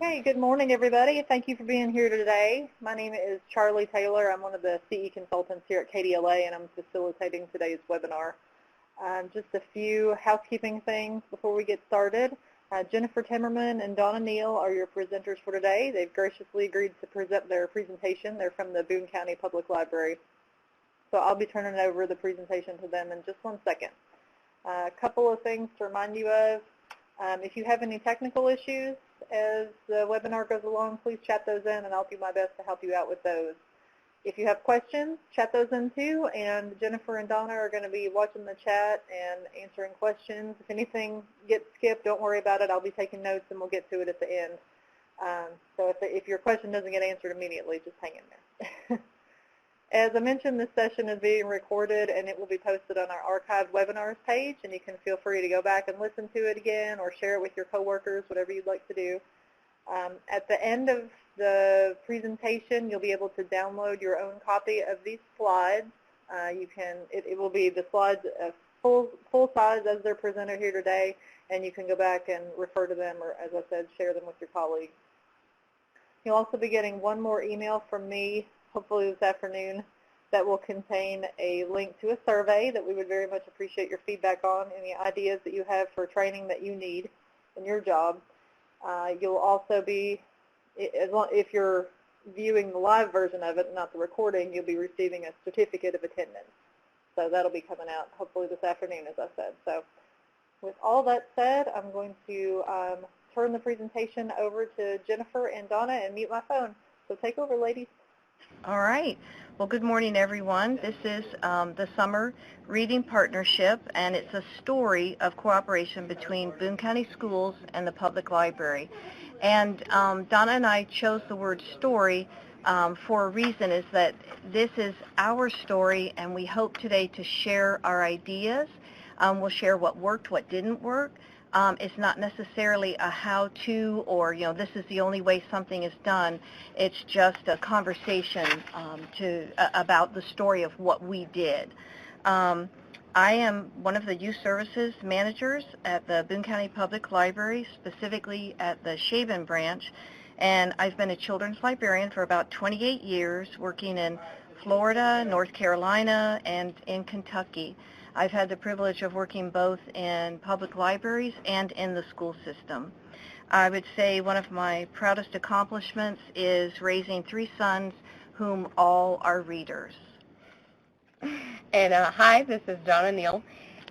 Hey, good morning, everybody. Thank you for being here today. My name is Charlie Taylor. I'm one of the CE consultants here at KDLA, and I'm facilitating today's webinar. Just a few housekeeping things before we get started. Jennifer Timmerman and Donna Neal are your presenters for today. They've graciously agreed to present their presentation. They're from the Boone County Public Library. So I'll be turning over the presentation to them in just one second. A couple of things to remind you of. If you have any technical issues as the webinar goes along, please chat those in, and I'll do my best to help you out with those. If you have questions, chat those in too, and Jennifer and Donna are going to be watching the chat and answering questions. If anything gets skipped, don't worry about it. I'll be taking notes, and we'll get to it at the end. So if your question doesn't get answered immediately, just hang in there. As I mentioned, this session is being recorded, and it will be posted on our archived webinars page, and you can feel free to go back and listen to it again or share it with your coworkers, whatever you'd like to do. At the end of the presentation, you'll be able to download your own copy of these slides. It will be the slides full size as they're presented here today, and you can go back and refer to them or, as I said, share them with your colleagues. You'll also be getting one more email from me, hopefully this afternoon, that will contain a link to a survey that we would very much appreciate your feedback on, any ideas that you have for training that you need in your job. You'll also be, if you're viewing the live version of it, not the recording, you'll be receiving a certificate of attendance. So that'll be coming out hopefully this afternoon, as I said. So with all that said, I'm going to turn the presentation over to Jennifer and Donna and mute my phone. So take over, ladies. All right. Well, good morning, everyone. This is the Summer Reading Partnership, and it's a story of cooperation between Boone County Schools and the Public Library. And Donna and I chose the word story for a reason, is that this is our story, and we hope today to share our ideas. We'll share what worked, what didn't work. It's not necessarily a how-to or, this is the only way something is done. It's just a conversation about the story of what we did. I am one of the youth services managers at the Boone County Public Library, specifically at the Shaven branch, and I've been a children's librarian for about 28 years, working in Florida, North Carolina, and in Kentucky. I've had the privilege of working both in public libraries and in the school system. I would say one of my proudest accomplishments is raising 3 sons whom all are readers. And hi, this is Donna Neal,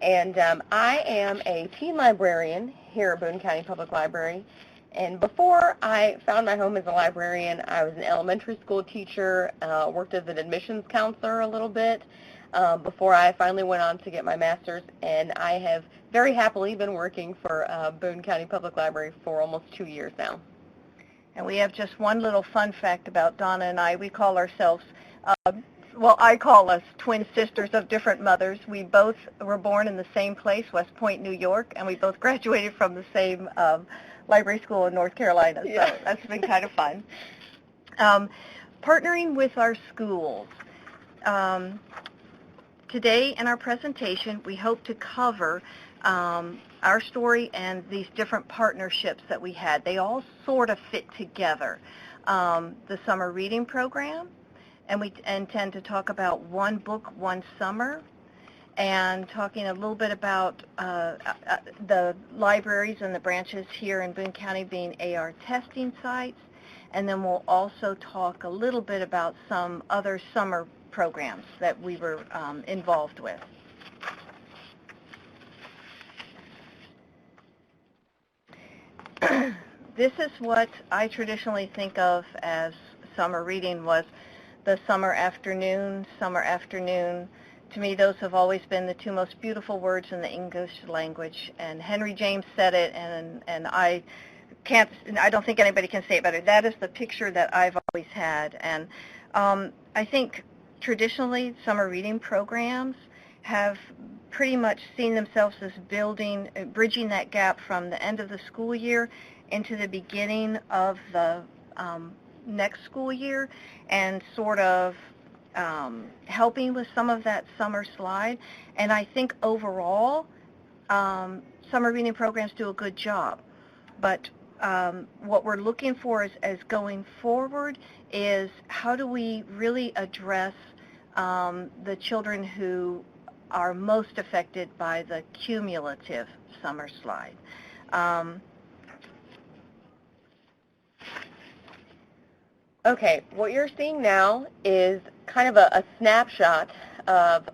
and I am a teen librarian here at Boone County Public Library. And before I found my home as a librarian, I was an elementary school teacher, worked as an admissions counselor a little bit, before I finally went on to get my master's, and I have very happily been working for Boone County Public Library for almost 2 years now. And we have just one little fun fact about Donna and I. We call ourselves, I call us twin sisters of different mothers. We both were born in the same place, West Point, New York, and we both graduated from the same library school in North Carolina, so that's been kind of fun. Partnering with our schools. Today in our presentation, we hope to cover our story and these different partnerships that we had. They all sort of fit together. The summer reading program, and we intend to talk about one book, one summer, and talking a little bit about the libraries and the branches here in Boone County being AR testing sites, and then we'll also talk a little bit about some other summer programs that we were involved with. This is what I traditionally think of as summer reading, was the summer afternoon. To me, those have always been the 2 most beautiful words in the English language, and Henry James said it, and I don't think anybody can say it better. That is the picture that I've always had, and I think traditionally summer reading programs have pretty much seen themselves as bridging that gap from the end of the school year into the beginning of the next school year, and sort of helping with some of that summer slide. And I think overall, summer reading programs do a good job. But what we're looking for as going forward is how do we really address the children who are most affected by the cumulative summer slide. Okay, what you're seeing now is kind of a snapshot of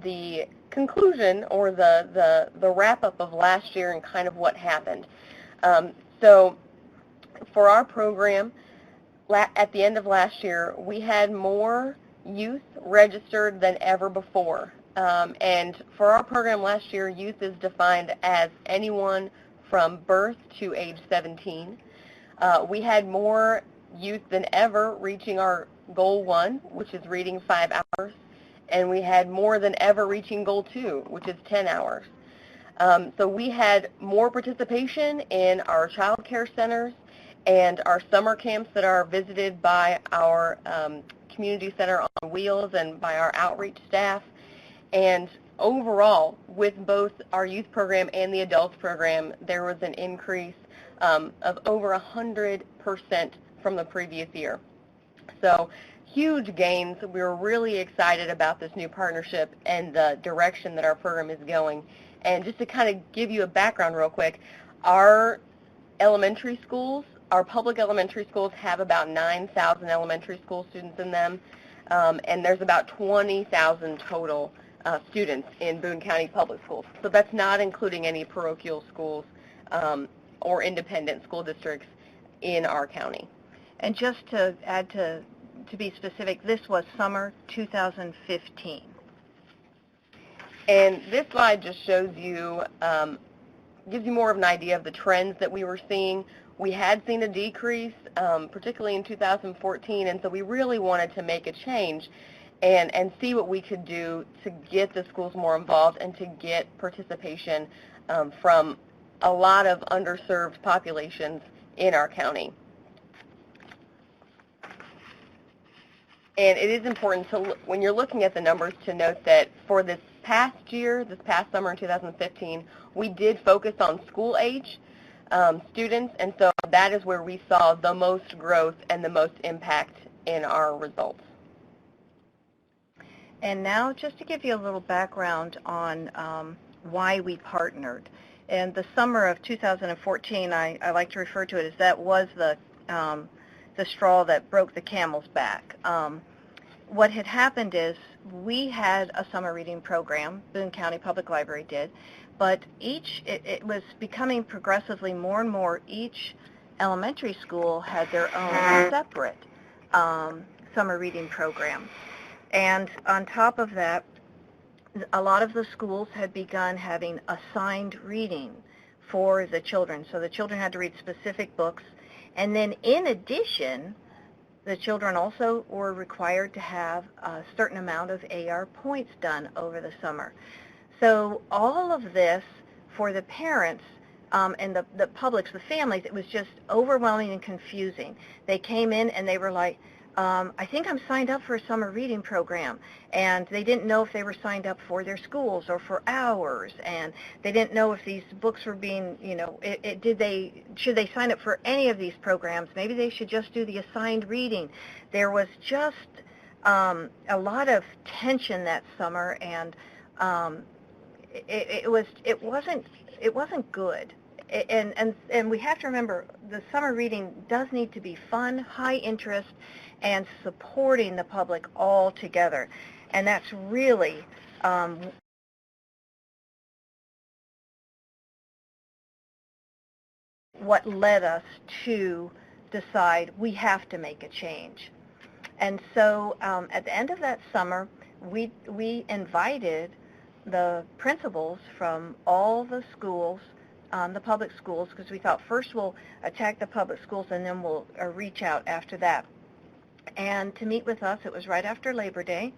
the conclusion or the wrap-up of last year and kind of what happened. So for our program, at the end of last year, we had more youth registered than ever before. And for our program last year, youth is defined as anyone from birth to age 17. We had more youth than ever reaching our goal 1, which is reading 5 hours, and we had more than ever reaching goal 2, which is 10 hours. So we had more participation in our child care centers and our summer camps that are visited by our community center on wheels and by our outreach staff. And overall, with both our youth program and the adults program, there was an increase of over 100% from the previous year. So huge gains. We're really excited about this new partnership and the direction that our program is going. And just to kind of give you a background real quick, our elementary schools, our public elementary schools have about 9,000 elementary school students in them, and there's about 20,000 total students in Boone County Public Schools. So that's not including any parochial schools or independent school districts in our county. And just to add to be specific, this was summer 2015. And this slide just shows you, gives you more of an idea of the trends that we were seeing. We had seen a decrease, particularly in 2014, and so we really wanted to make a change and see what we could do to get the schools more involved and to get participation from a lot of underserved populations in our county. And it is important to, when you're looking at the numbers, to note that for this past year, this past summer in 2015, we did focus on school-age students, and so that is where we saw the most growth and the most impact in our results. And now, just to give you a little background on why we partnered. In the summer of 2014, I like to refer to it as that was the straw that broke the camel's back. What had happened is we had a summer reading program, Boone County Public Library did, but it was becoming progressively more and more, each elementary school had their own separate summer reading program. And on top of that, a lot of the schools had begun having assigned reading for the children. So the children had to read specific books. And then in addition, the children also were required to have a certain amount of AR points done over the summer. So all of this for the parents and the publics, the families, it was just overwhelming and confusing. They came in and they were like, I think I'm signed up for a summer reading program, and they didn't know if they were signed up for their schools or for hours, and they didn't know if these books were being, should they sign up for any of these programs? Maybe they should just do the assigned reading. There was just a lot of tension that summer, and it wasn't good. And we have to remember, the summer reading does need to be fun, high interest, and supporting the public all together. And that's really what led us to decide we have to make a change. And so at the end of that summer, we invited the principals from all the schools, the public schools, because we thought first we'll attack the public schools and then we'll reach out after that. And to meet with us, it was right after Labor Day,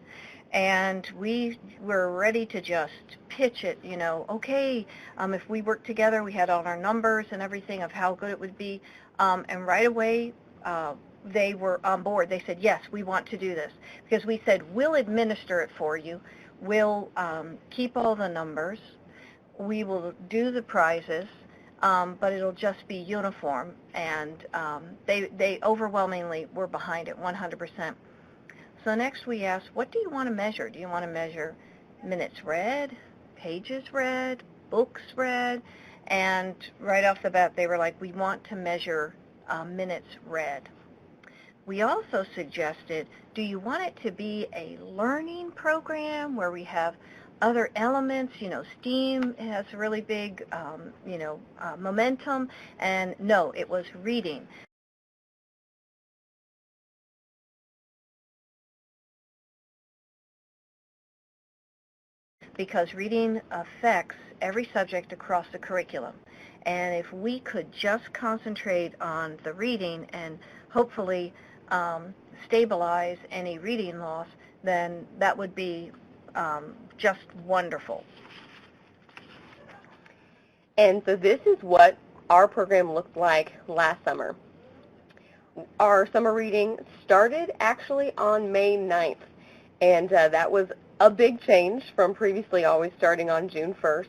and we were ready to just pitch it, okay, if we work together, we had all our numbers and everything of how good it would be, and right away they were on board. They said, yes, we want to do this, because we said, we'll administer it for you, we'll keep all the numbers, we will do the prizes, but it'll just be uniform, and they overwhelmingly were behind it 100%. So next we asked, what do you want to measure? Do you want to measure minutes read, pages read, books read? And right off the bat, they were like, we want to measure minutes read. We also suggested, do you want it to be a learning program where we have other elements? You know, STEAM has really big, momentum. And no, it was reading. Because reading affects every subject across the curriculum. And if we could just concentrate on the reading and hopefully stabilize any reading loss, then that would be just wonderful. And so this is what our program looked like last summer. Our summer reading started actually on May 9th, and that was a big change from previously always starting on June 1st.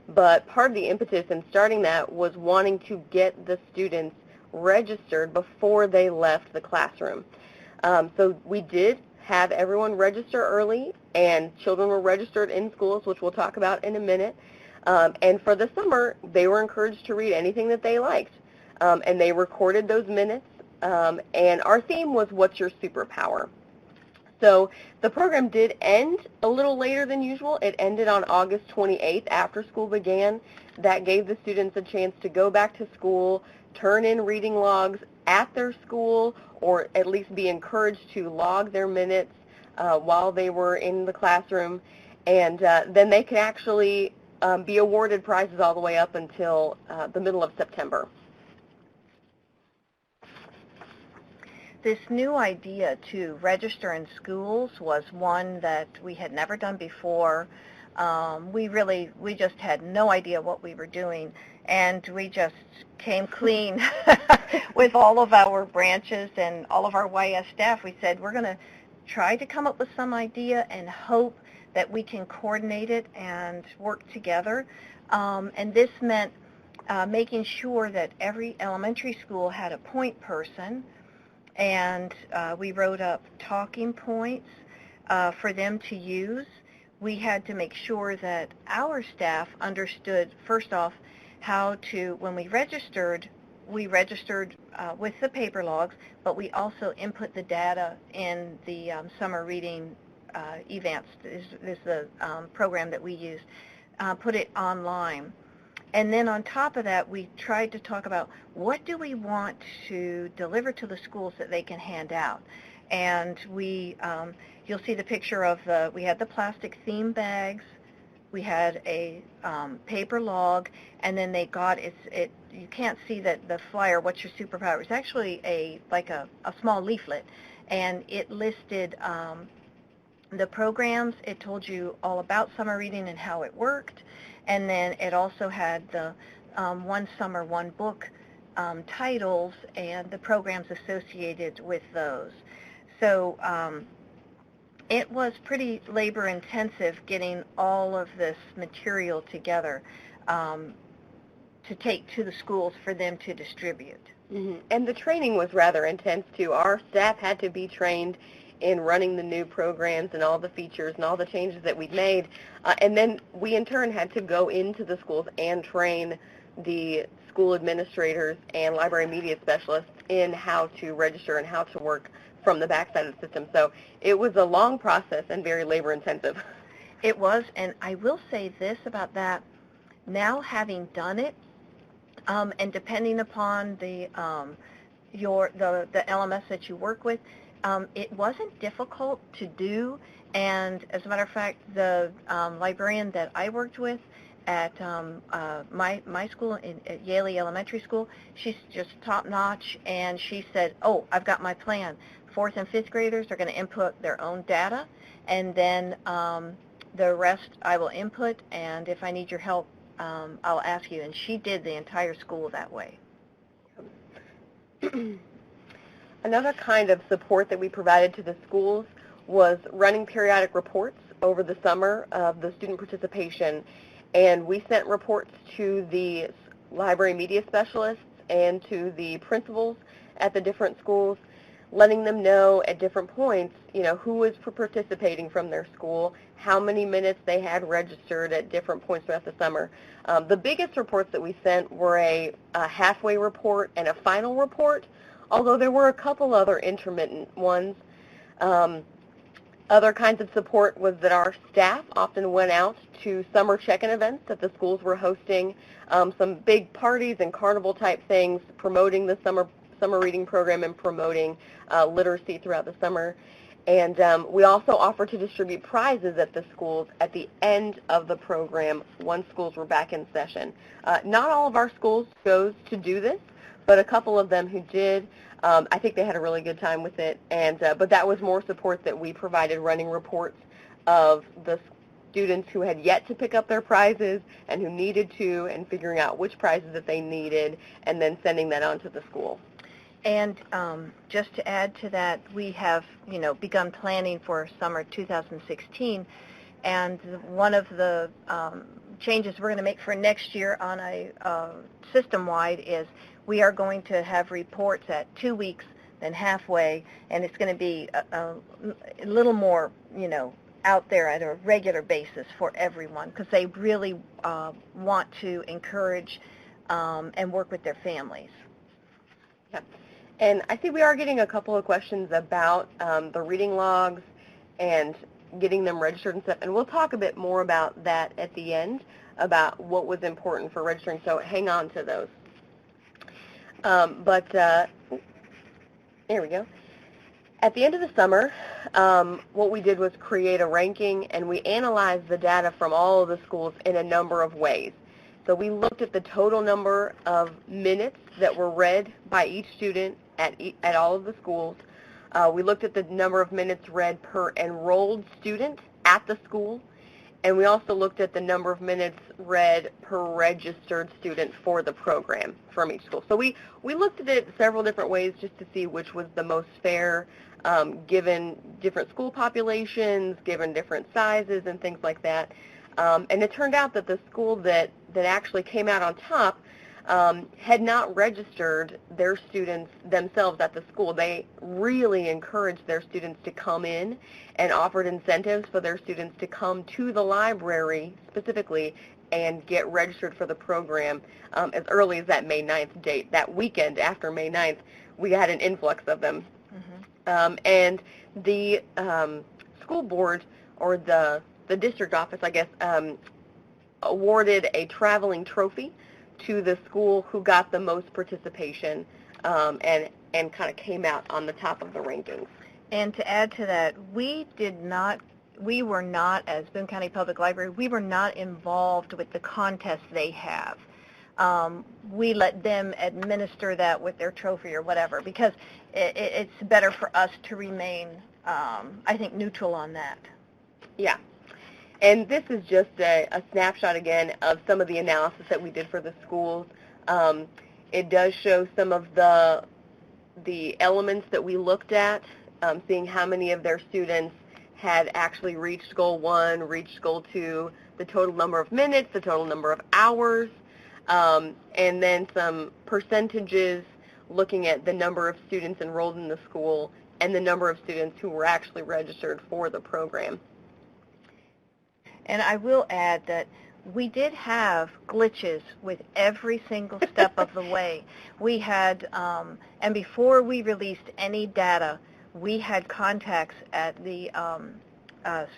But part of the impetus in starting that was wanting to get the students registered before they left the classroom. So we did have everyone register early, and children were registered in schools, which we'll talk about in a minute. And for the summer, they were encouraged to read anything that they liked. And they recorded those minutes. And our theme was, what's your superpower? So the program did end a little later than usual. It ended on August 28th after school began. That gave the students a chance to go back to school, turn in reading logs at their school, or at least be encouraged to log their minutes while they were in the classroom. And then they could actually be awarded prizes all the way up until the middle of September. This new idea to register in schools was one that we had never done before. We just had no idea what we were doing, and we just came clean with all of our branches and all of our YS staff. We said, we're going to try to come up with some idea and hope that we can coordinate it and work together. And this meant making sure that every elementary school had a point person, and we wrote up talking points for them to use. We had to make sure that our staff understood, first off, how to, when we registered with the paper logs, but we also input the data in the summer reading events. This is the program that we use, put it online. And then on top of that, we tried to talk about what do we want to deliver to the schools that they can hand out. And you'll see the picture of we had the plastic theme bags, we had a paper log, and then they got, you can't see that the flyer, what's your superpower, it's actually like a small leaflet, and it listed the programs. It told you all about summer reading and how it worked. And then it also had the One Summer, One Book titles and the programs associated with those. So it was pretty labor intensive getting all of this material together to take to the schools for them to distribute. Mm-hmm. And the training was rather intense too. Our staff had to be trained in running the new programs and all the features and all the changes that we'd made. And then we in turn had to go into the schools and train the school administrators and library media specialists in how to register and how to work from the backside of the system. So it was a long process and very labor intensive. It was, and I will say this about that, now having done it, and depending upon the LMS that you work with, it wasn't difficult to do, and as a matter of fact, the librarian that I worked with at my school, at Yale Elementary School, she's just top-notch, and she said, oh, I've got my plan. 4th and 5th graders are going to input their own data, and then the rest I will input, and if I need your help, I'll ask you. And she did the entire school that way. Another kind of support that we provided to the schools was running periodic reports over the summer of the student participation, and we sent reports to the library media specialists and to the principals at the different schools, letting them know at different points, who was participating from their school, how many minutes they had registered at different points throughout the summer. The biggest reports that we sent were a halfway report and a final report, although there were a couple other intermittent ones. Other kinds of support was that our staff often went out to summer check-in events that the schools were hosting, some big parties and carnival-type things, promoting the summer reading program and promoting literacy throughout the summer. And we also offered to distribute prizes at the schools at the end of the program once schools were back in session. Not all of our schools chose to do this, but a couple of them who did. I think they had a really good time with it, and but that was more support that we provided, running reports of the students who had yet to pick up their prizes and who needed to, and figuring out which prizes that they needed, and then sending that on to the school. And just to add to that, we have, begun planning for summer 2016, and one of the changes we're going to make for next year on a system-wide is we are going to have reports at 2 weeks, then halfway, and it's going to be a little more, out there at a regular basis for everyone, because they really want to encourage and work with their families. Yeah. And I see we are getting a couple of questions about the reading logs and getting them registered and stuff, and we'll talk a bit more about that at the end, about what was important for registering, so hang on to those. There we go. At the end of the summer, what we did was create a ranking, and we analyzed the data from all of the schools in a number of ways. So we looked at the total number of minutes that were read by each student at all of the schools. We looked at the number of minutes read per enrolled student at the school, and we also looked at the number of minutes read per registered student for the program from each school. So we looked at it several different ways just to see which was the most fair, given different school populations, given different sizes and things like that. And it turned out that the school that actually came out on top had not registered their students themselves at the school. They really encouraged their students to come in and offered incentives for their students to come to the library specifically and get registered for the program as early as that May 9th date. That weekend after May 9th, we had an influx of them. Mm-hmm. And the school board, or the district office, I guess, awarded a traveling trophy to the school who got the most participation and kind of came out on the top of the rankings. And to add to that, we were not, as Boone County Public Library, we were not involved with the contests they have. We let them administer that with their trophy or whatever, because it's better for us to remain, I think, neutral on that. Yeah. And this is just a snapshot, again, of some of the analysis that we did for the schools. It does show some of the elements that we looked at, seeing how many of their students had actually reached Goal 1, reached Goal 2, the total number of minutes, the total number of hours, and then some percentages looking at the number of students enrolled in the school and the number of students who were actually registered for the program. And I will add that we did have glitches with every single step of the way. We had, and before we released any data, we had contacts at the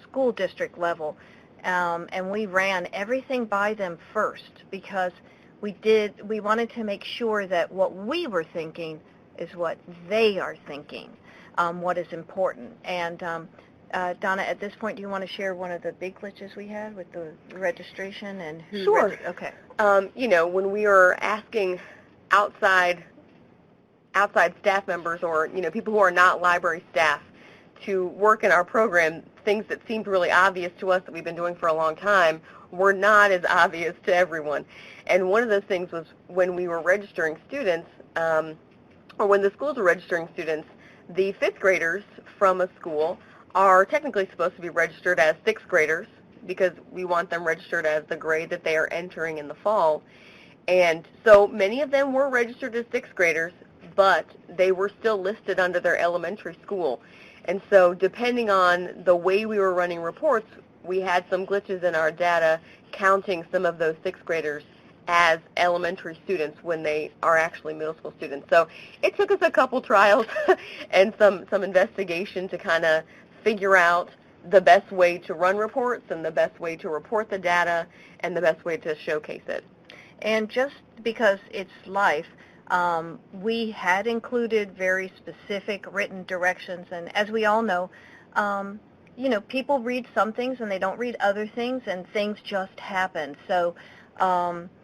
school district level, and we ran everything by them first, because we wanted to make sure that what we were thinking is what they are thinking, what is important. And Donna, at this point, do you want to share one of the big glitches we had with the registration and who? Sure. Okay. When we were asking outside staff members, or people who are not library staff, to work in our program, things that seemed really obvious to us that we've been doing for a long time were not as obvious to everyone. And one of those things was when we were registering students, or when the schools were registering students, the fifth graders from a school are technically supposed to be registered as sixth graders, because we want them registered as the grade that they are entering in the fall. And so many of them were registered as 6th graders, but they were still listed under their elementary school. And so depending on the way we were running reports, we had some glitches in our data counting some of those 6th graders as elementary students when they are actually middle school students. So it took us a couple trials and some investigation to kind of figure out the best way to run reports and the best way to report the data and the best way to showcase it. And just because it's life, we had included very specific written directions, and as we all know, people read some things and they don't read other things, and things just happen. So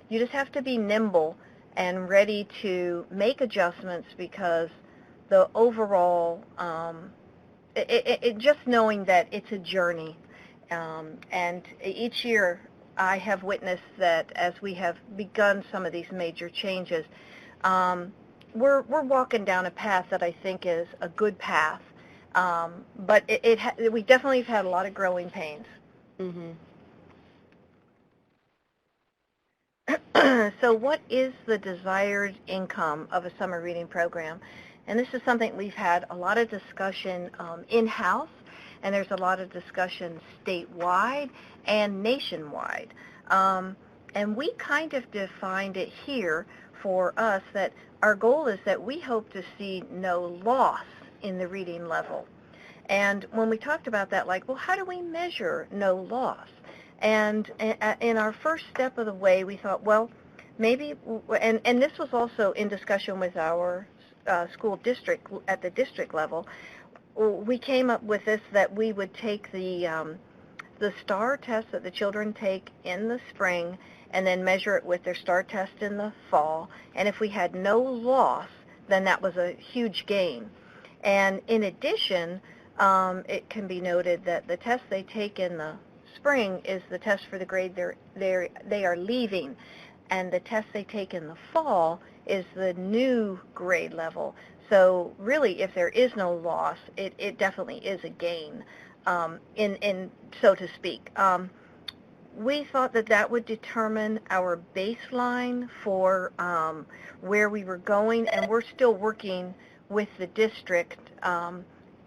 you just have to be nimble and ready to make adjustments, because the overall, just knowing that it's a journey, and each year I have witnessed that as we have begun some of these major changes, we're walking down a path that I think is a good path, but we definitely have had a lot of growing pains. Mm-hmm. So what is the desired income of a summer reading program? And this is something we've had a lot of discussion in-house, and there's a lot of discussion statewide and nationwide. And we kind of defined it here for us that our goal is that we hope to see no loss in the reading level. And when we talked about that, like, well, how do we measure no loss? And in our first step of the way, we thought, well, maybe, and this was also in discussion with our school district at the district level, we came up with this, that we would take the STAR test that the children take in the spring and then measure it with their STAR test in the fall. And if we had no loss, then that was a huge gain. And in addition, it can be noted that the test they take in the spring is the test for the grade they are leaving, and the test they take in the fall is the new grade level. So really, if there is no loss, it definitely is a gain, in so to speak. We thought that would determine our baseline for where we were going, and we're still working with the district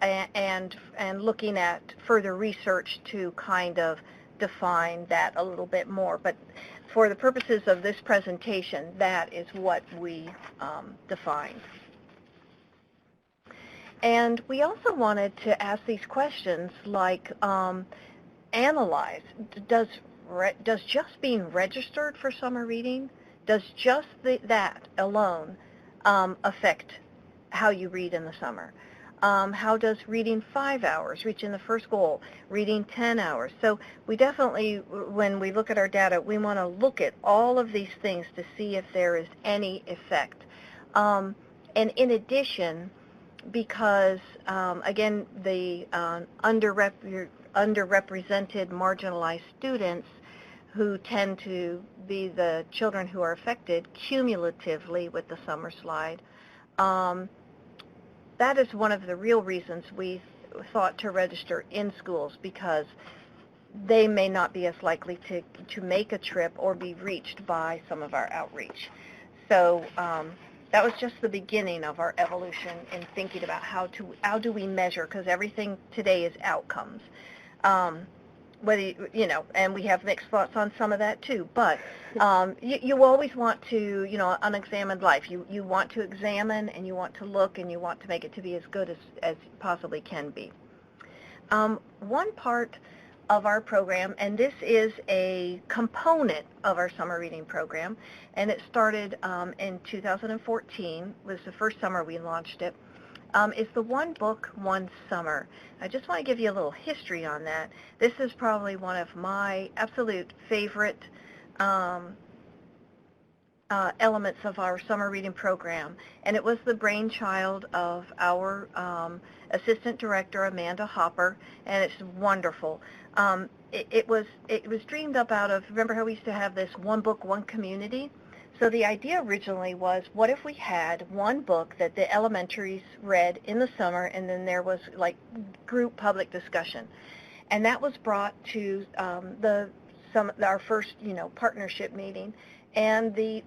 and looking at further research to kind of define that a little bit more. But for the purposes of this presentation, that is what we defined. And we also wanted to ask these questions like, analyze, does just being registered for summer reading, does just that alone affect how you read in the summer? How does reading 5 hours, reaching the first goal, reading 10 hours? So we definitely, when we look at our data, we want to look at all of these things to see if there is any effect. And in addition, because, again, the underrepresented, marginalized students who tend to be the children who are affected cumulatively with the summer slide, that is one of the real reasons we thought to register in schools, because they may not be as likely to make a trip or be reached by some of our outreach. So that was just the beginning of our evolution in thinking about how do we measure, because everything today is outcomes. Whether and we have mixed thoughts on some of that too. But you always want to, unexamined life. You want to examine, and you want to look, and you want to make it to be as good as possibly can be. One part of our program, and this is a component of our summer reading program, and it started in 2014, was the first summer we launched it, is the One Book, One Summer. I just want to give you a little history on that. This is probably one of my absolute favorite elements of our summer reading program, and it was the brainchild of our assistant director, Amanda Hopper, and it's wonderful. It was dreamed up out of, remember how we used to have this one book, one community? So the idea originally was, what if we had one book that the elementaries read in the summer, and then there was like group public discussion? And that was brought to the our first, partnership meeting. And the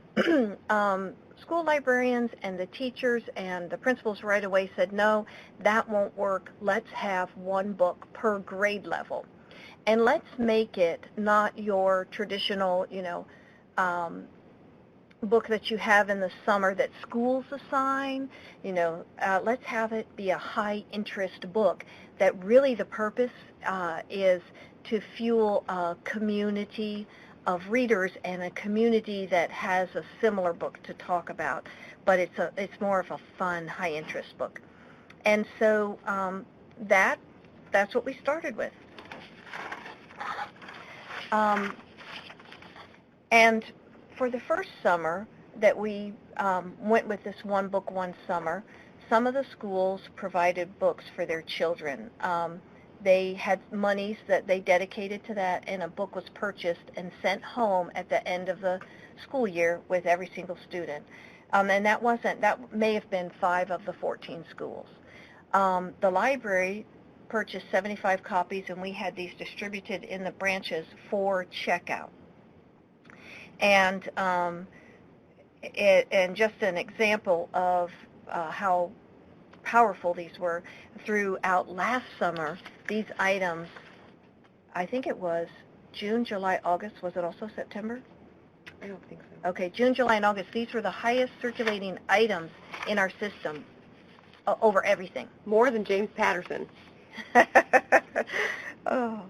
school librarians and the teachers and the principals right away said, no, that won't work. Let's have one book per grade level. And let's make it not your traditional, book that you have in the summer that schools assign. Let's have it be a high interest book that really the purpose is to fuel a community of readers and a community that has a similar book to talk about, but it's more of a fun, high interest book. And so that's what we started with. And for the first summer that we went with this one book, one summer, some of the schools provided books for their children. They had monies that they dedicated to that, and a book was purchased and sent home at the end of the school year with every single student. And that may have been 5 of the 14 schools. The library purchased 75 copies, and we had these distributed in the branches for checkout. And and just an example of how powerful these were, throughout last summer, these items, I think it was June, July, August. Was it also September? I don't think so. Okay, June, July, and August. These were the highest circulating items in our system over everything. More than James Patterson. Oh.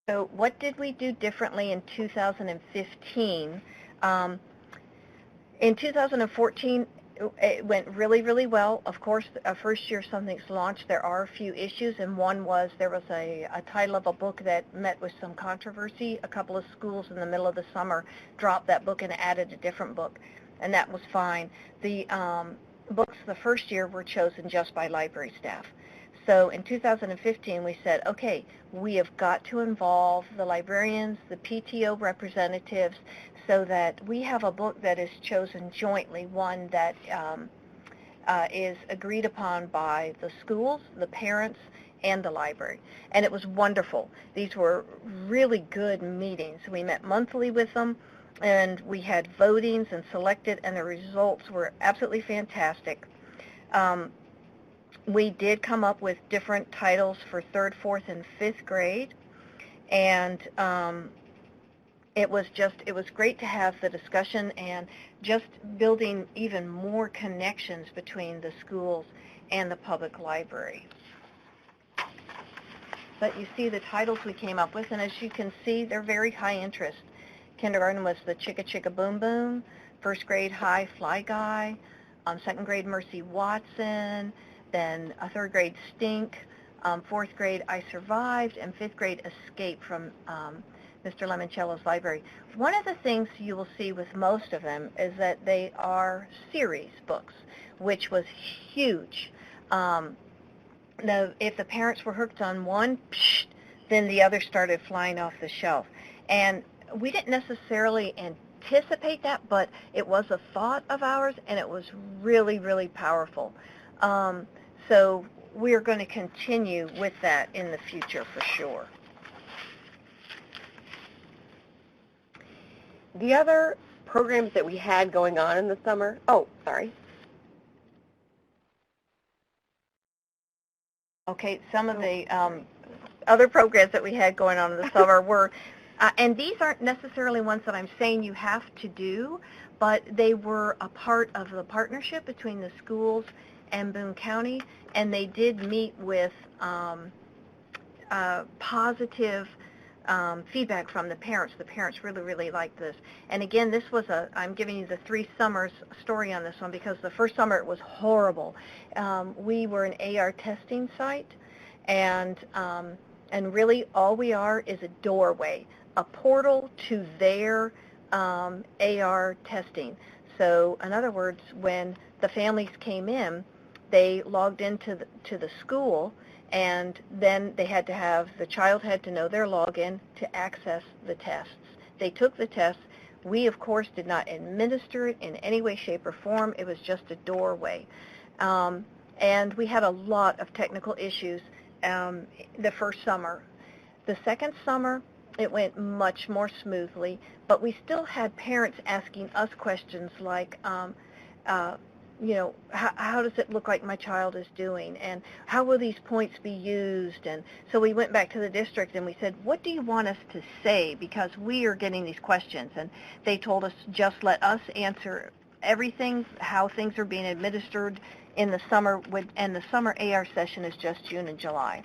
So what did we do differently in 2015? In 2014, it went really, really well. Of course, first year something's launched, there are a few issues, and one was there was a title of a book that met with some controversy. A couple of schools in the middle of the summer dropped that book and added a different book, and that was fine. The books the first year were chosen just by library staff. So in 2015, we said, okay, we have got to involve the librarians, the PTO representatives, so that we have a book that is chosen jointly, one that is agreed upon by the schools, the parents, and the library. And it was wonderful. These were really good meetings. We met monthly with them, and we had votings and selected, and the results were absolutely fantastic. We did come up with different titles for 3rd, 4th, and 5th grade, and it was great to have the discussion and just building even more connections between the schools and the public library. But you see the titles we came up with, and as you can see, they're very high interest. Kindergarten was the Chicka Chicka Boom Boom, 1st grade High Fly Guy, 2nd grade Mercy Watson, then 3rd grade Stink, 4th grade I Survived, and 5th grade Escape from Mr. Lemoncello's library. One of the things you will see with most of them is that they are series books, which was huge. Now, if the parents were hooked on one, then the other started flying off the shelf. And we didn't necessarily anticipate that, but it was a thought of ours, and it was really, really powerful. So we're going to continue with that in the future for sure. The other programs that we had going on in the summer, Okay, some of the other programs that we had going on in the summer were, and these aren't necessarily ones that I'm saying you have to do, but they were a part of the partnership between the schools and Boone County, and they did meet with positive feedback from the parents. The parents really, really liked this. And again, this was I'm giving you the 3 summers story on this one because the first summer it was horrible. We were an AR testing site, and really all we are is a doorway, a portal to their AR testing. So in other words, when the families came in, they logged into the school, and then the child had to know their login to access the tests. They took the tests. We, of course, did not administer it in any way, shape, or form. It was just a doorway. And we had a lot of technical issues the first summer. The second summer, it went much more smoothly, but we still had parents asking us questions like, you know, how does it look like my child is doing, and how will these points be used? And so we went back to the district and we said, what do you want us to say, because we are getting these questions? And they told us, just let us answer everything, how things are being administered in the summer, and the summer AR session is just June and July.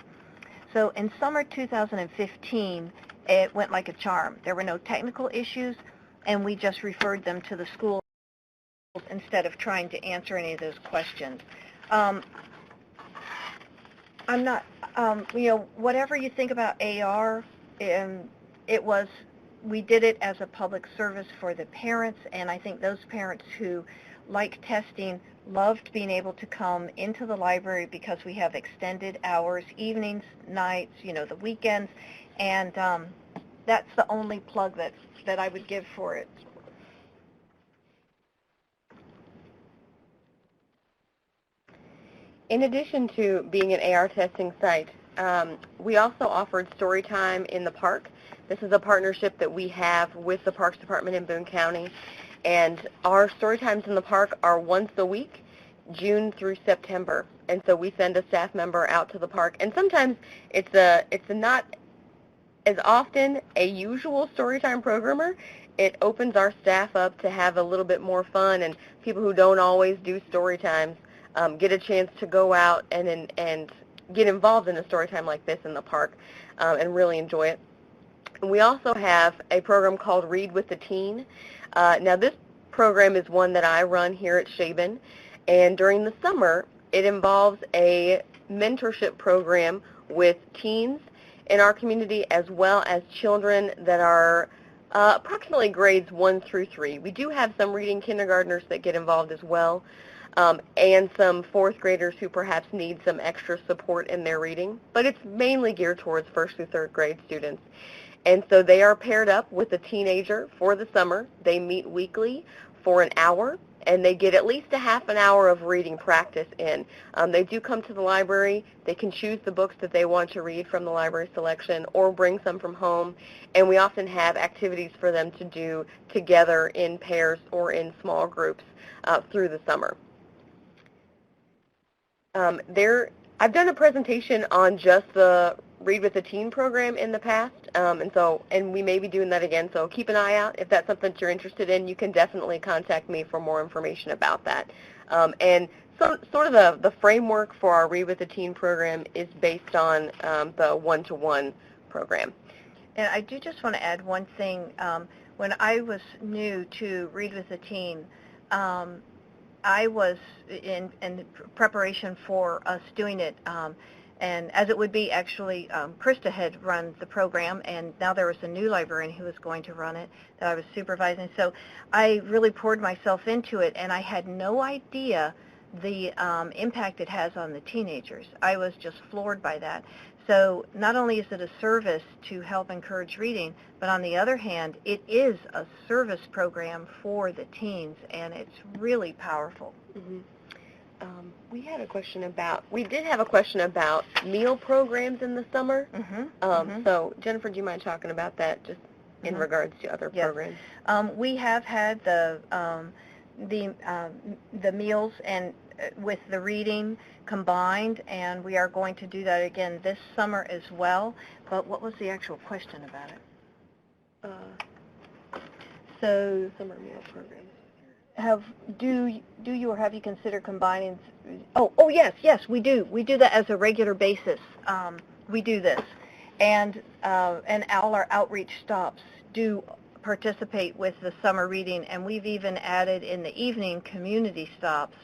So in summer 2015, it went like a charm. There were no technical issues, and we just referred them to the school instead of trying to answer any of those questions. I'm not, you know, whatever you think about AR, we did it as a public service for the parents, and I think those parents who like testing loved being able to come into the library because we have extended hours, evenings, nights, you know, the weekends, and that's the only plug that I would give for it. In addition to being an AR testing site, we also offered story time in the park. This is a partnership that we have with the Parks Department in Boone County, and our story times in the park are once a week, June through September. And so we send a staff member out to the park, and sometimes it's not as often a usual story time programmer. It opens our staff up to have a little bit more fun, and people who don't always do story times get a chance to go out and get involved in a story time like this in the park and really enjoy it. And we also have a program called Read with the Teen. Now this program is one that I run here at Shaben, and during the summer it involves a mentorship program with teens in our community as well as children that are approximately grades 1 through 3. We do have some reading kindergartners that get involved as well, and some 4th graders who perhaps need some extra support in their reading, but it's mainly geared towards 1st through 3rd grade students. And so they are paired up with a teenager for the summer. They meet weekly for an hour, and they get at least a half an hour of reading practice in. They do come to the library. They can choose the books that they want to read from the library selection or bring some from home, and we often have activities for them to do together in pairs or in small groups through the summer. I've done a presentation on just the Read with the Teen program in the past, and we may be doing that again, so keep an eye out. If that's something that you're interested in, you can definitely contact me for more information about that. And so, sort of the framework for our Read with the Teen program is based on the one-to-one program. And I do just want to add one thing. When I was new to Read with the Teen, I was in preparation for us doing it, and as it would be, actually, Krista had run the program, and now there was a new librarian who was going to run it that I was supervising. So I really poured myself into it, and I had no idea the impact it has on the teenagers. I was just floored by that. So not only is it a service to help encourage reading, but on the other hand, it is a service program for the teens, and it's really powerful. Mm-hmm. We did have a question about meal programs in the summer. Mm-hmm. So Jennifer, do you mind talking about that just in regards to other programs? We have had the meals and with the reading combined, and we are going to do that again this summer as well. But what was the actual question about it? So summer meal programs. Do you or have you considered combining? Oh yes, we do. We do that as a regular basis. We do this, and all our outreach stops do participate with the summer reading, and we've even added in the evening community stops.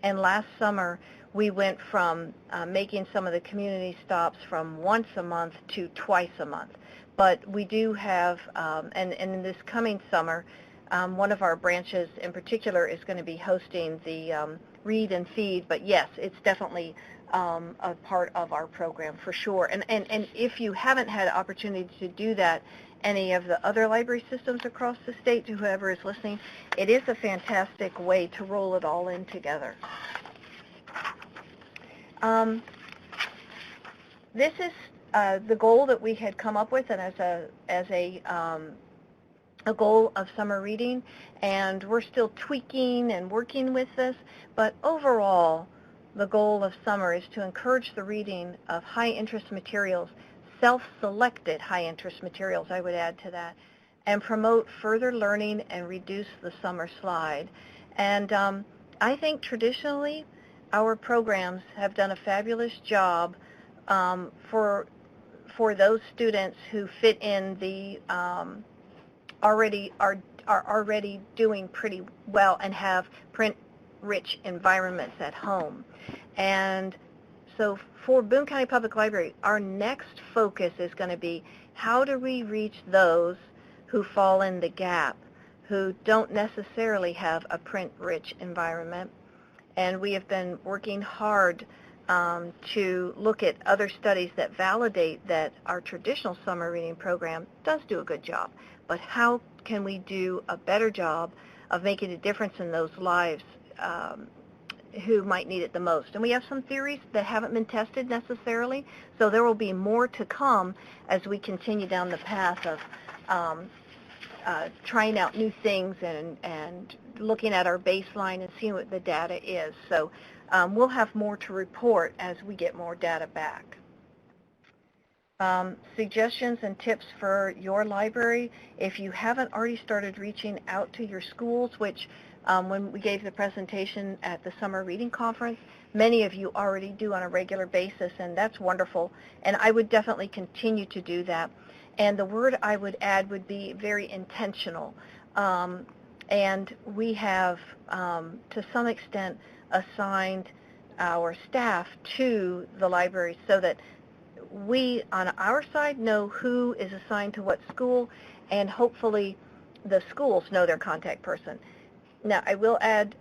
And last summer we went from making some of the community stops from once a month to twice a month. But we do have, and in this coming summer, one of our branches in particular is going to be hosting the Read and Feed, but yes, it's definitely a part of our program for sure. And if you haven't had an opportunity to do that, any of the other library systems across the state, to whoever is listening, it is a fantastic way to roll it all in together. this is the goal that we had come up with, and as a goal of summer reading, and we're still tweaking and working with this, but overall, the goal of summer is to encourage the reading of high-interest materials, self-selected high-interest materials, I would add to that, and promote further learning and reduce the summer slide. And I think traditionally, our programs have done a fabulous job for those students who fit in the are already doing pretty well and have print-rich environments at home. And so for Boone County Public Library, our next focus is going to be how do we reach those who fall in the gap, who don't necessarily have a print-rich environment. And we have been working hard to look at other studies that validate that our traditional summer reading program does do a good job. But how can we do a better job of making a difference in those lives who might need it the most? And we have some theories that haven't been tested necessarily, so there will be more to come as we continue down the path of trying out new things and looking at our baseline and seeing what the data is. So we'll have more to report as we get more data back. Suggestions and tips for your library. If you haven't already started reaching out to your schools, which when we gave the presentation at the Summer Reading Conference, many of you already do on a regular basis, and that's wonderful. And I would definitely continue to do that. And the word I would add would be very intentional. And we have, to some extent, assigned our staff to the library so that we, on our side, know who is assigned to what school, and hopefully the schools know their contact person. Now, I will add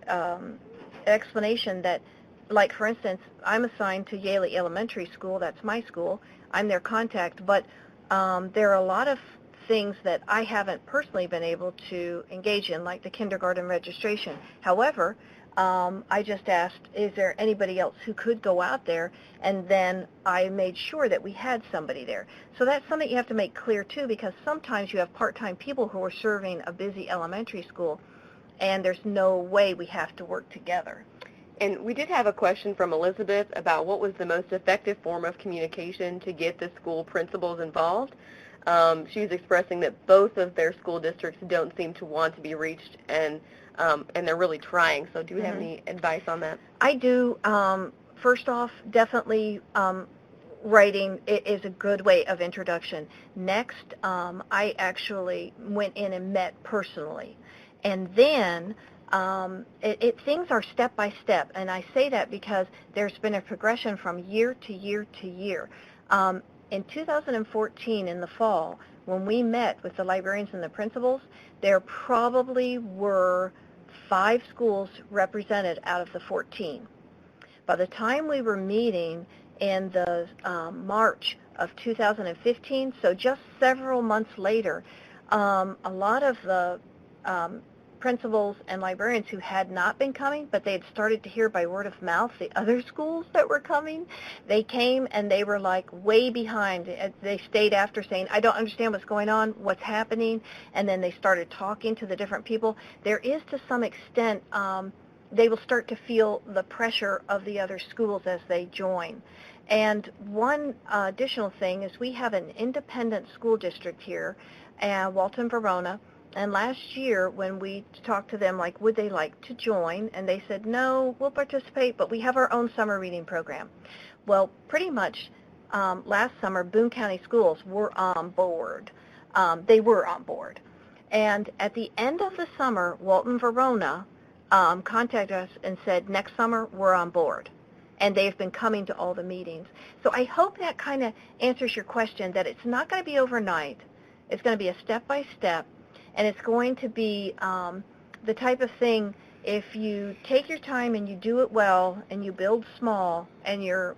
explanation that, like, for instance, I'm assigned to Yaley Elementary School. That's my school. I'm their contact, but there are a lot of things that I haven't personally been able to engage in, like the kindergarten registration. However, I just asked, is there anybody else who could go out there? And then I made sure that we had somebody there. So that's something you have to make clear, too, because sometimes you have part-time people who are serving a busy elementary school, and there's no way we have to work together. And we did have a question from Elizabeth about what was the most effective form of communication to get the school principals involved. She was expressing that both of their school districts don't seem to want to be reached, and they're really trying. So do you have any advice on that? I do. First off, definitely writing is a good way of introduction. Next, I actually went in and met personally. And then things are step by step, and I say that because there's been a progression from year to year to year. In 2014, in the fall, when we met with the librarians and the principals, there probably were 5 schools represented out of the 14. By the time we were meeting in the March of 2015, so just several months later, a lot of the principals and librarians who had not been coming, but they had started to hear by word of mouth the other schools that were coming, they came and they were like way behind. They stayed after saying, I don't understand what's going on, what's happening, and then they started talking to the different people. There is, to some extent, they will start to feel the pressure of the other schools as they join. And one additional thing is we have an independent school district here, Walton Verona. And last year, when we talked to them, like, would they like to join? And they said, no, we'll participate, but we have our own summer reading program. Well, pretty much last summer, Boone County Schools were on board. They were on board. And at the end of the summer, Walton Verona contacted us and said, next summer, we're on board. And they've been coming to all the meetings. So I hope that kind of answers your question, that it's not going to be overnight. It's going to be a step-by-step. And it's going to be the type of thing, if you take your time and you do it well and you build small and your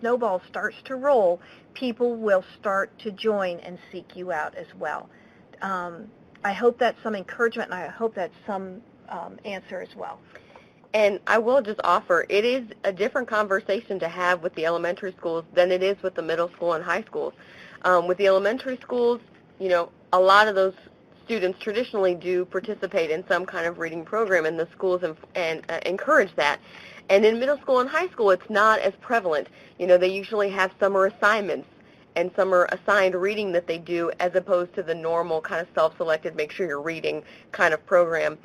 snowball starts to roll, people will start to join and seek you out as well. I hope that's some encouragement, and I hope that's some answer as well. And I will just offer, it is a different conversation to have with the elementary schools than it is with the middle school and high schools. With the elementary schools, you know, a lot of those students traditionally do participate in some kind of reading program, and the schools encourage that. And in middle school and high school, it's not as prevalent. You know, they usually have summer assignments and summer assigned reading that they do, as opposed to the normal kind of self-selected, make sure you're reading kind of program.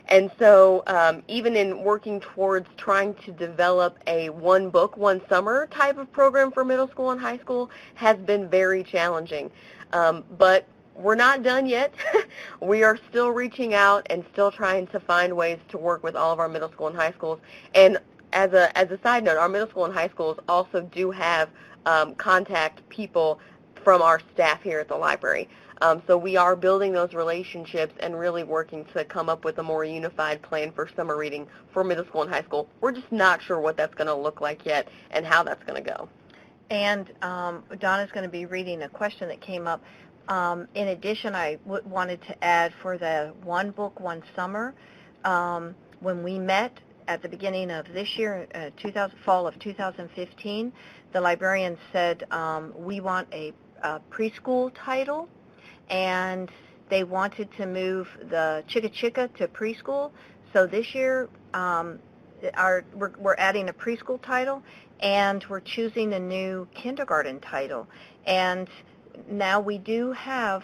And so even in working towards trying to develop a one book, one summer type of program for middle school and high school has been very challenging. But we're not done yet. We are still reaching out and still trying to find ways to work with all of our middle school and high schools. And as a side note, our middle school and high schools also do have contact people from our staff here at the library. So we are building those relationships and really working to come up with a more unified plan for summer reading for middle school and high school. We're just not sure what that's going to look like yet and how that's going to go. And Donna's going to be reading a question that came up. In addition, I wanted to add for the one book, one summer, when we met at the beginning of this year, fall of 2015, the librarian said we want a preschool title, and they wanted to move the Chicka Chicka to preschool. So this year we're adding a preschool title, and we're choosing a new kindergarten title. And now we do have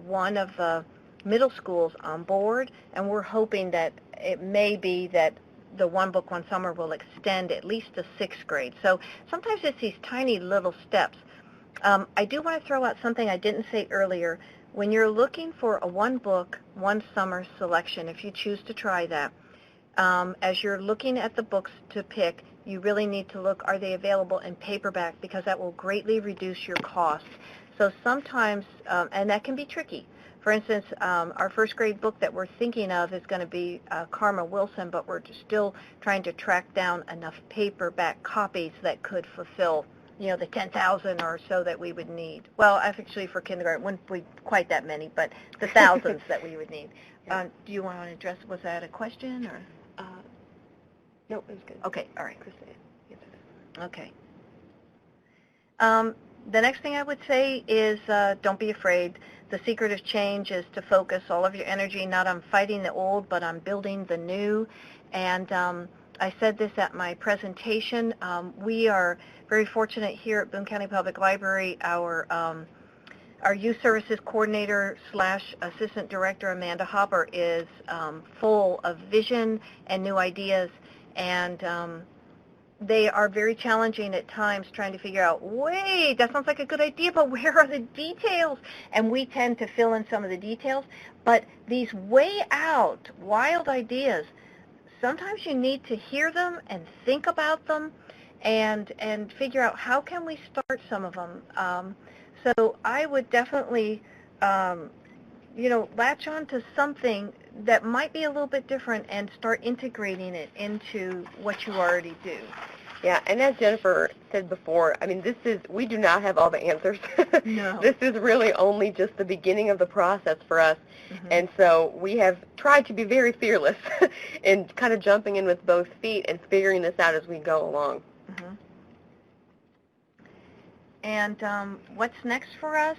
one of the middle schools on board, and we're hoping that it may be that the one book, one summer will extend at least to 6th grade. So sometimes it's these tiny little steps. I do want to throw out something I didn't say earlier. When you're looking for a one book, one summer selection, if you choose to try that, as you're looking at the books to pick, you really need to look, are they available in paperback, because that will greatly reduce your cost. So sometimes, and that can be tricky. For instance, our 1st grade book that we're thinking of is going to be Karma Wilson, but we're still trying to track down enough paperback copies that could fulfill, you know, the 10,000 or so that we would need. Well, actually for kindergarten, wouldn't be quite that many, but the thousands that we would need. Yeah. Do you want to address, was that a question or? No, it was good. Okay, all right. Chris, Okay. The next thing I would say is don't be afraid. The secret of change is to focus all of your energy not on fighting the old, but on building the new. And I said this at my presentation. We are very fortunate here at Boone County Public Library. Our youth services coordinator / assistant director, Amanda Hopper, is full of vision and new ideas. And they are very challenging at times, trying to figure out, wait, that sounds like a good idea, but where are the details? And we tend to fill in some of the details. But these way out, wild ideas, sometimes you need to hear them and think about them and figure out how can we start some of them. So I would definitely, latch on to something that might be a little bit different and start integrating it into what you already do. Yeah, and as Jennifer said before, I mean, we do not have all the answers. No. This is really only just the beginning of the process for us. Mm-hmm. And so we have tried to be very fearless in kind of jumping in with both feet and figuring this out as we go along. Mm-hmm. And what's next for us?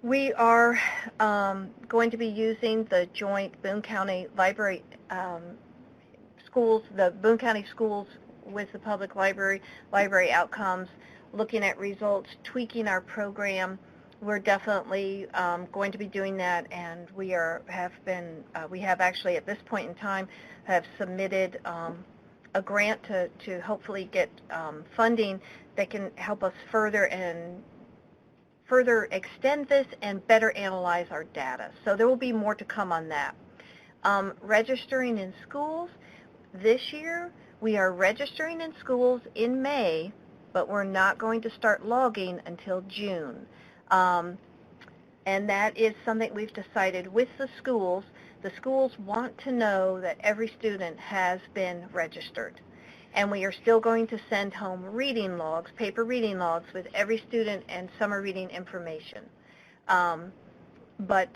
We are going to be using the joint Boone County Library schools, the Boone County schools with the public library outcomes, looking at results, tweaking our program. We're definitely going to be doing that, and we have actually at this point in time have submitted a grant to hopefully get funding that can help us further extend this and better analyze our data. So there will be more to come on that. Registering in schools. This year, we are registering in schools in May, but we're not going to start logging until June. And that is something we've decided with the schools. The schools want to know that every student has been registered. And we are still going to send home reading logs, paper reading logs with every student and summer reading information. But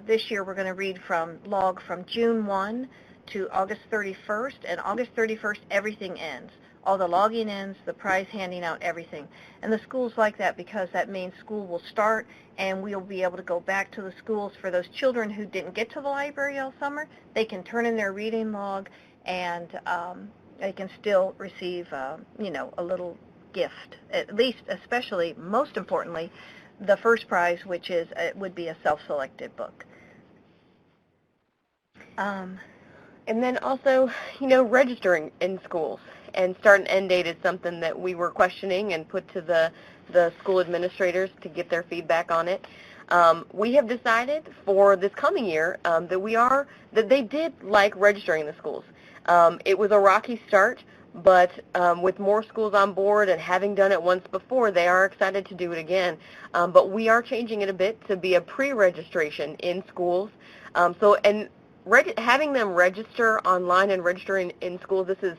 this year we're going to log from June 1 to August 31st, and August 31st everything ends. All the logging ends, the prize handing out, everything. And the schools like that because that means school will start and we'll be able to go back to the schools. For those children who didn't get to the library all summer, they can turn in their reading log and they can still receive, a little gift, at least, especially, most importantly, the first prize, which is would be a self-selected book. And then also, registering in schools and start and end date is something that we were questioning and put to the school administrators to get their feedback on it. We have decided for this coming year that they did like registering in the schools. It was a rocky start, but with more schools on board and having done it once before, they are excited to do it again. But we are changing it a bit to be a pre-registration in schools. Having them register online and registering in schools, this is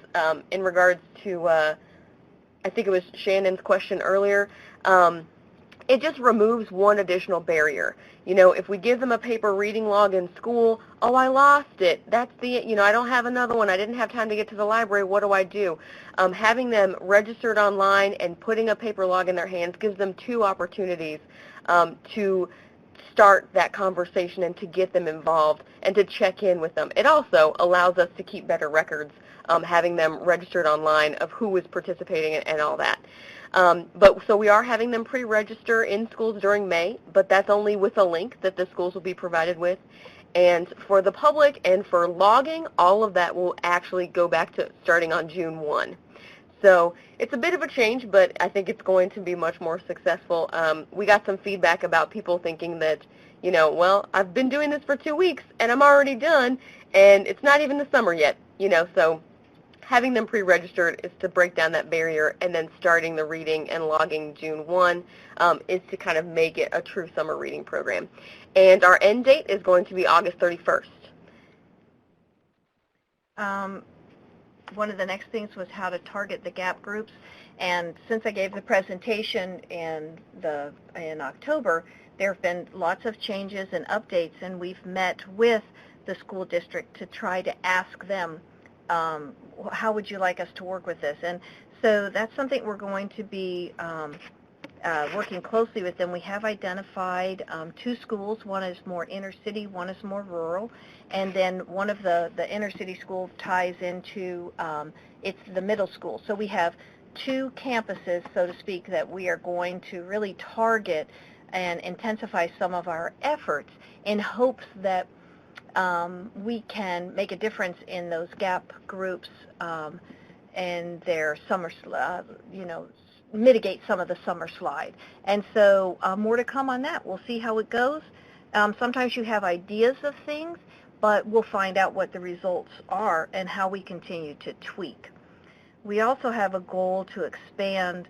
in regards to, I think it was Shannon's question earlier, it just removes one additional barrier. If we give them a paper reading log in school, oh, I lost it. That's I don't have another one. I didn't have time to get to the library. What do I do? Having them registered online and putting a paper log in their hands gives them two opportunities to start that conversation and to get them involved and to check in with them. It also allows us to keep better records, having them registered online of who was participating and all that. So we are having them pre-register in schools during May, but that's only with a link that the schools will be provided with. And for the public and for logging, all of that will actually go back to starting on June 1. So it's a bit of a change, but I think it's going to be much more successful. We got some feedback about people thinking that, well, I've been doing this for 2 weeks and I'm already done, and it's not even the summer yet, so having them pre-registered is to break down that barrier, and then starting the reading and logging June 1 is to kind of make it a true summer reading program. And our end date is going to be August 31st. One of the next things was how to target the gap groups, and since I gave the presentation in October, there have been lots of changes and updates, and we've met with the school district to try to ask them, how would you like us to work with this? And so that's something we're going to be working closely with them. We have identified 2 schools. One is more inner city, one is more rural, and then one of the inner city schools ties into it's the middle school. So we have 2 campuses, so to speak, that we are going to really target and intensify some of our efforts in hopes that we can make a difference in those gap groups and their summer, mitigate some of the summer slide. And so more to come on that. We'll see how it goes. Sometimes you have ideas of things, but we'll find out what the results are and how we continue to tweak. We also have a goal to expand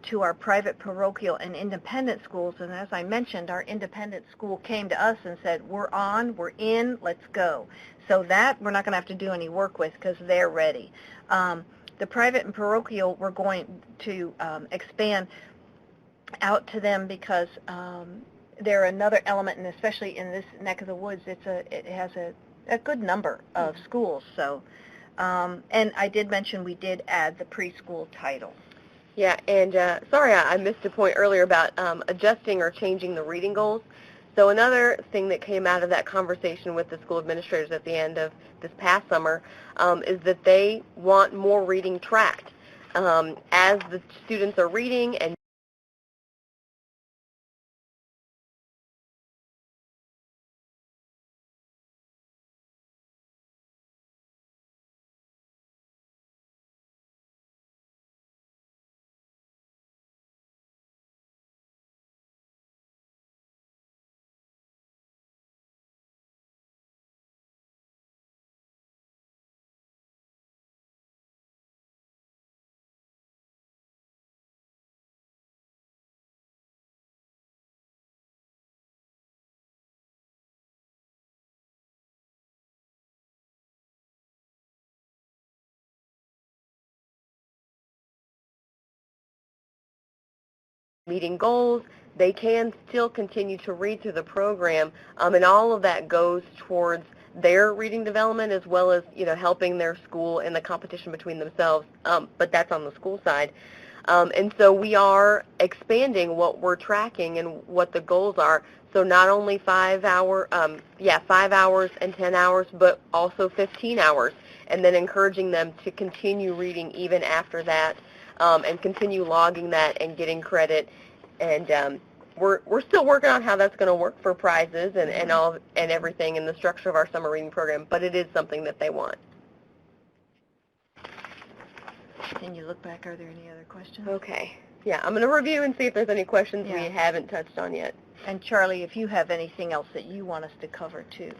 to our private, parochial, and independent schools. And as I mentioned, our independent school came to us and said, we're on, we're in, let's go. So that we're not going to have to do any work with because they're ready. The private and parochial, we're going to expand out to them because they're another element, and especially in this neck of the woods, it has a good number of schools. So, and I did mention we did add the preschool title. Yeah, and sorry, I missed a point earlier about adjusting or changing the reading goals. So another thing that came out of that conversation with the school administrators at the end of this past summer is that they want more reading tracked. As the students are reading and meeting goals, they can still continue to read through the program, and all of that goes towards their reading development as well as, helping their school in the competition between themselves, but that's on the school side. And so we are expanding what we're tracking and what the goals are. So not only 5 hours and 10 hours, but also 15 hours, and then encouraging them to continue reading even after that, and continue logging that and getting credit. And we're still working on how that's going to work for prizes and everything in the structure of our summer reading program, but it is something that they want. Can you look back? Are there any other questions? Okay. Yeah, I'm going to review and see if there's any questions we haven't touched on yet. And Charlie, if you have anything else that you want us to cover too.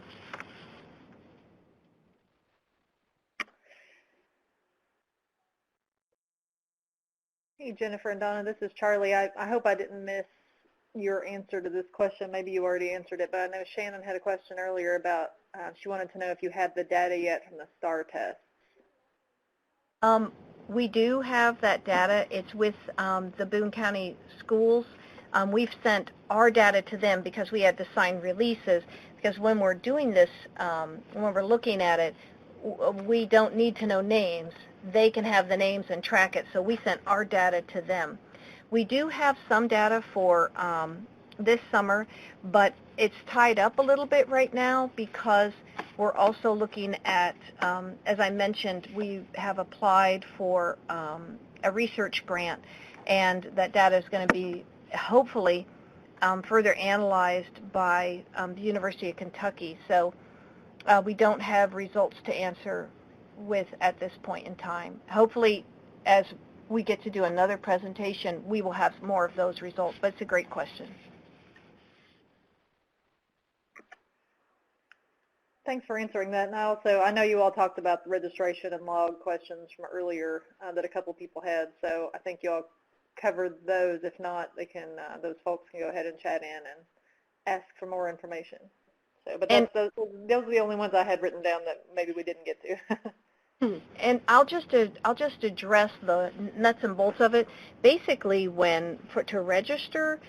Hey, Jennifer and Donna, this is Charlie. I hope I didn't miss your answer to this question. Maybe you already answered it, but I know Shannon had a question earlier about, she wanted to know if you had the data yet from the STAR test. We do have that data. It's with the Boone County schools. We've sent our data to them because we had to sign releases, because when we're doing this, when we're looking at it, we don't need to know names. They can have the names and track it, so we sent our data to them. We do have some data for this summer, but it's tied up a little bit right now because we're also looking at, as I mentioned, we have applied for a research grant, and that data is going to be hopefully further analyzed by the University of Kentucky. So we don't have results to answer with at this point in time. Hopefully, as we get to do another presentation, we will have more of those results, but it's a great question. Thanks for answering that. And I know you all talked about the registration and log questions from earlier that a couple people had, so I think you all covered those. If not, they can, those folks can go ahead and chat in and ask for more information. So, but those are the only ones I had written down that maybe we didn't get to. And I'll just address the nuts and bolts of it. Basically, to register,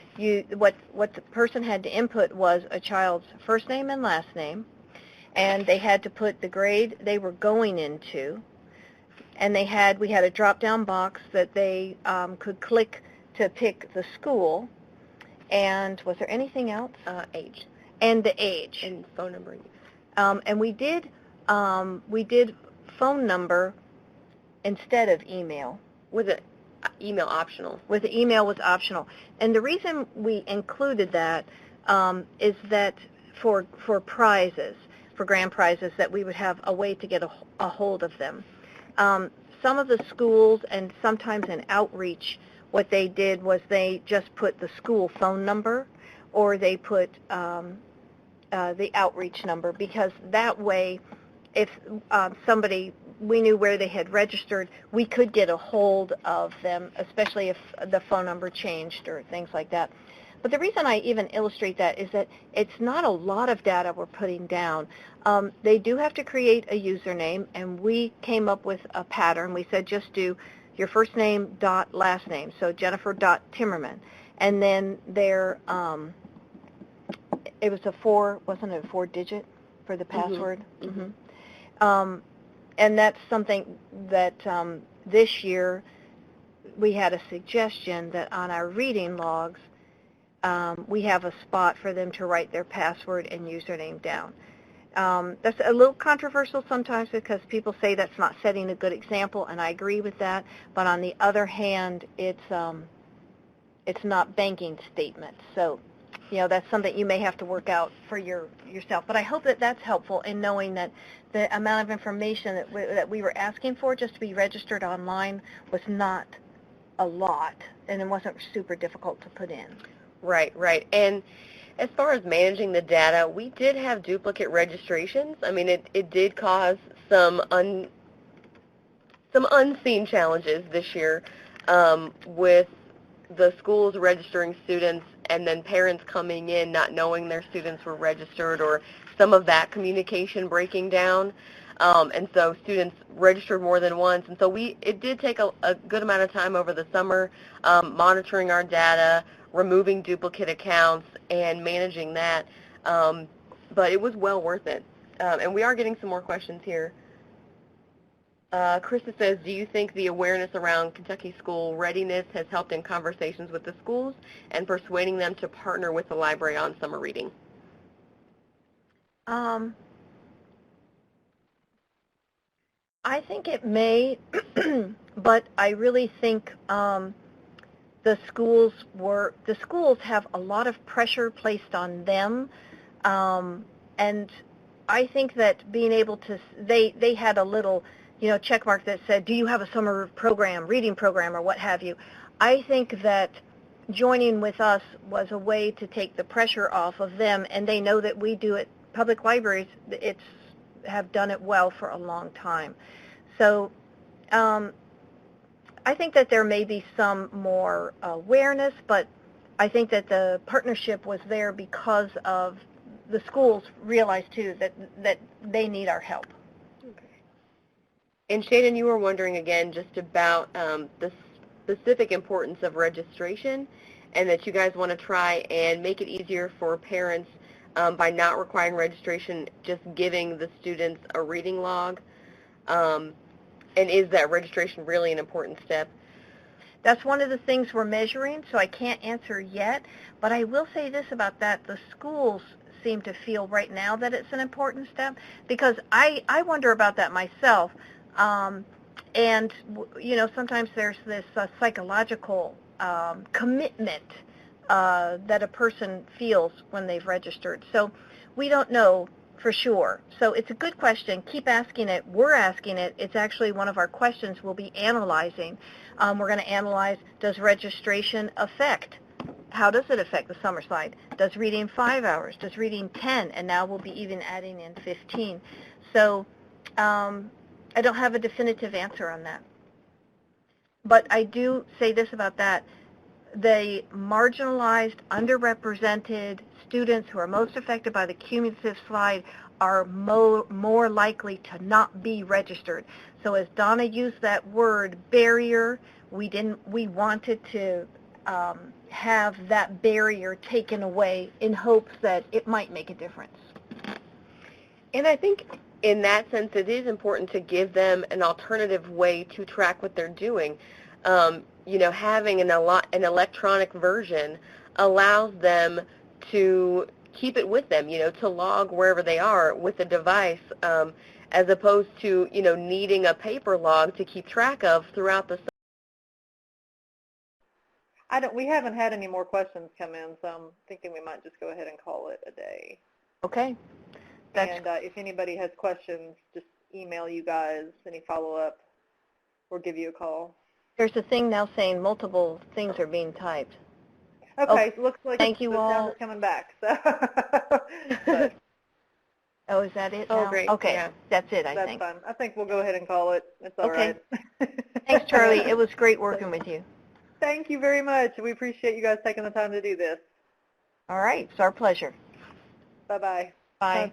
what the person had to input was a child's first name and last name, and they had to put the grade they were going into, and we had a drop-down box that they could click to pick the school. And was there anything else? Age. And the age. And phone number. And we did phone number instead of email. With an email optional. With the email was optional. And the reason we included that is that for prizes, for grand prizes, that we would have a way to get a hold of them. Some of the schools, and sometimes in outreach, what they did was they just put the school phone number, or they put the outreach number, because that way, if we knew where they had registered, we could get a hold of them, especially if the phone number changed or things like that. But the reason I even illustrate that is that it's not a lot of data we're putting down. They do have to create a username, and we came up with a pattern. We said just do your first name dot last name, so Jennifer.Timmerman, and then their it was wasn't it a 4-digit for the password? Mm-hmm. And that's something that this year we had a suggestion that on our reading logs, we have a spot for them to write their password and username down. That's a little controversial sometimes because people say that's not setting a good example, and I agree with that. But on the other hand, it's not banking statements. So, that's something you may have to work out for yourself. But I hope that that's helpful in knowing that the amount of information that we were asking for just to be registered online was not a lot, and it wasn't super difficult to put in. Right. And as far as managing the data, we did have duplicate registrations. I mean, it did cause some unseen challenges this year with the schools registering students and then parents coming in not knowing their students were registered, or some of that communication breaking down. And so students registered more than once. And so it did take a good amount of time over the summer monitoring our data, removing duplicate accounts, and managing that. But it was well worth it and we are getting some more questions here. Krista says, do you think the awareness around Kentucky school readiness has helped in conversations with the schools and persuading them to partner with the library on summer reading? I think it may, but I really think the schools have a lot of pressure placed on them, and I think that being able to, they had a little, check mark that said, do you have a summer program, reading program, or what have you. I think that joining with us was a way to take the pressure off of them, and they know that we do it. Public libraries have done it well for a long time. So I think that there may be some more awareness, but I think that the partnership was there because of the schools realized, too, that they need our help. And Shannon, you were wondering again just about the specific importance of registration, and that you guys want to try and make it easier for parents by not requiring registration, just giving the students a reading log. And is that registration really an important step? That's one of the things we're measuring, so I can't answer yet. But I will say this about that. The schools seem to feel right now that it's an important step, because I wonder about that myself. And, sometimes there's this psychological commitment that a person feels when they've registered. So we don't know for sure. So it's a good question. Keep asking it. We're asking it. It's actually one of our questions we'll be analyzing. We're going to analyze, does registration affect? How does it affect the summer side? Does reading 5 hours? Does reading 10? And now we'll be even adding in 15. So I don't have a definitive answer on that. But I do say this about that. The marginalized, underrepresented students who are most affected by the cumulative slide are more likely to not be registered. So as Donna used that word, barrier, we wanted to have that barrier taken away in hopes that it might make a difference. And I think in that sense it is important to give them an alternative way to track what they're doing. Having an electronic version allows them to keep it with them, to log wherever they are with the device, as opposed to, needing a paper log to keep track of throughout the. We haven't had any more questions come in, so I'm thinking we might just go ahead and call it a day. Okay. And if anybody has questions, just email you guys any follow-up or give you a call. There's a thing now saying multiple things are being typed. Okay, so looks like thank you the all. sound is coming back. So. Oh, is that it now? Oh, great. Okay, yeah. That's it, I think. That's fine. I think we'll go ahead and call it. It's all right. Thanks, Charlie. It was great working with you. Thank you very much. We appreciate you guys taking the time to do this. All right. It's our pleasure. Bye-bye. Bye.